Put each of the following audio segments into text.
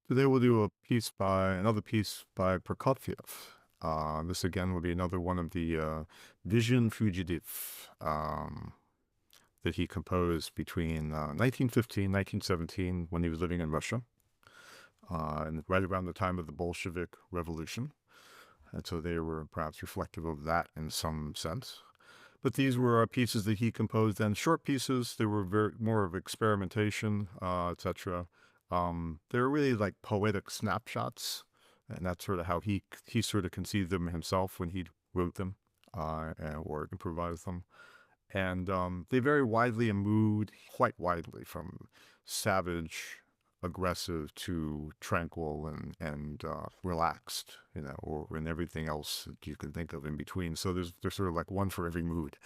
Today we'll do another piece by Prokofiev. This again will be another one of the Vision Fugitive that he composed between 1915, 1917, when he was living in Russia, and right around the time of the Bolshevik Revolution. And so they were perhaps reflective of that in some sense. But these were pieces that he composed, and short pieces. They were very more of experimentation, etc. They were really like poetic snapshots, and that's sort of how he sort of conceived them himself when he wrote them or improvised them. And they vary widely in mood, quite widely, from savage, aggressive to tranquil and relaxed, or in everything else that you can think of in between. So there's sort of like one for every mood.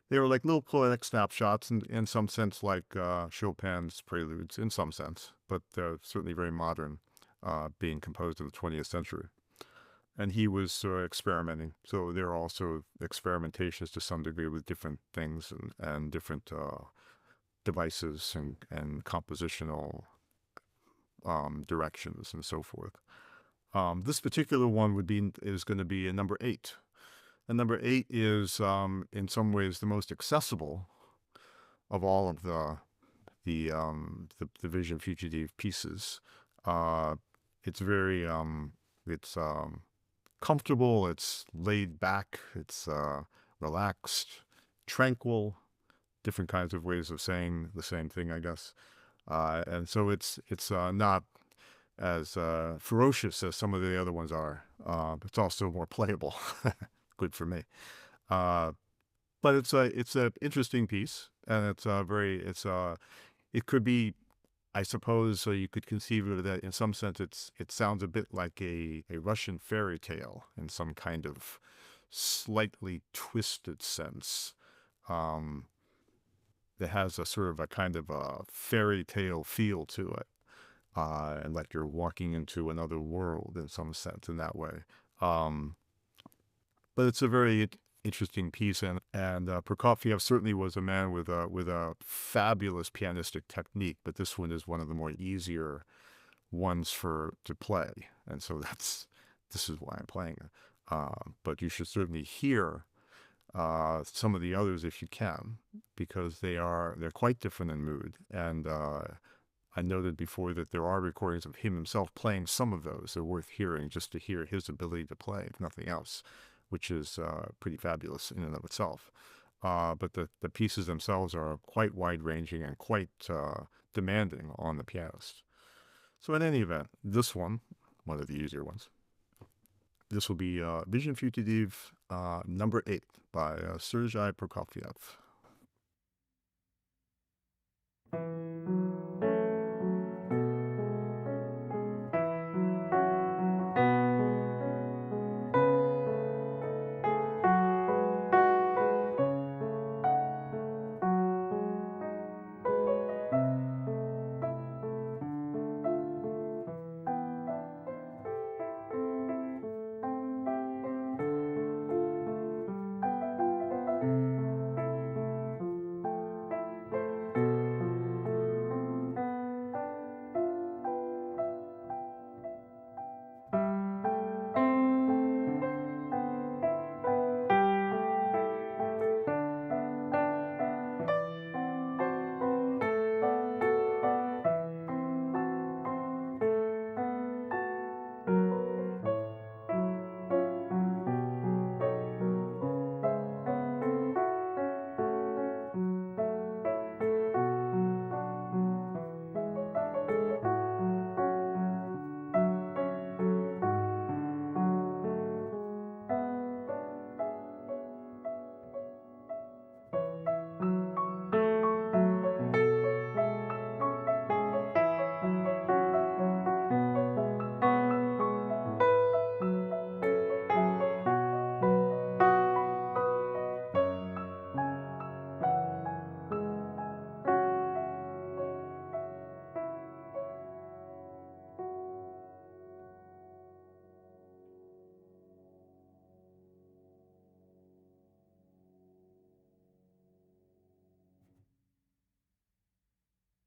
They were like little poetic snapshots, in some sense, like Chopin's preludes, in some sense, but they're certainly very modern, being composed in the 20th century. And he was experimenting. So there are also experimentations to some degree with different things and different devices and compositional directions and so forth. This particular one is going to be a number 8. And number 8 is in some ways the most accessible of all of the Vision Fugitive pieces. It's very it's comfortable, it's laid back, it's relaxed, tranquil, different kinds of ways of saying the same thing, I guess. And so it's not as ferocious as some of the other ones are. But it's also more playable. Good for me. Uh, but it's a interesting piece, and it could be, I suppose, so you could conceive of that in some sense. It sounds a bit like a Russian fairy tale in some kind of slightly twisted sense. Um, that has a sort of a kind of a fairy tale feel to it, and like you're walking into another world in some sense in that way. Um, but it's a very interesting piece, and Prokofiev certainly was a man with a fabulous pianistic technique. But this one is one of the more easier ones to play, and so this is why I'm playing it. But you should certainly hear some of the others if you can, because they're quite different in mood. And I noted before that there are recordings of him himself playing some of those. They're worth hearing just to hear his ability to play, if nothing else, which is pretty fabulous in and of itself. But the pieces themselves are quite wide-ranging and quite demanding on the pianist. So in any event, this one of the easier ones, this will be Vision Fugitive number 8 by Sergei Prokofiev.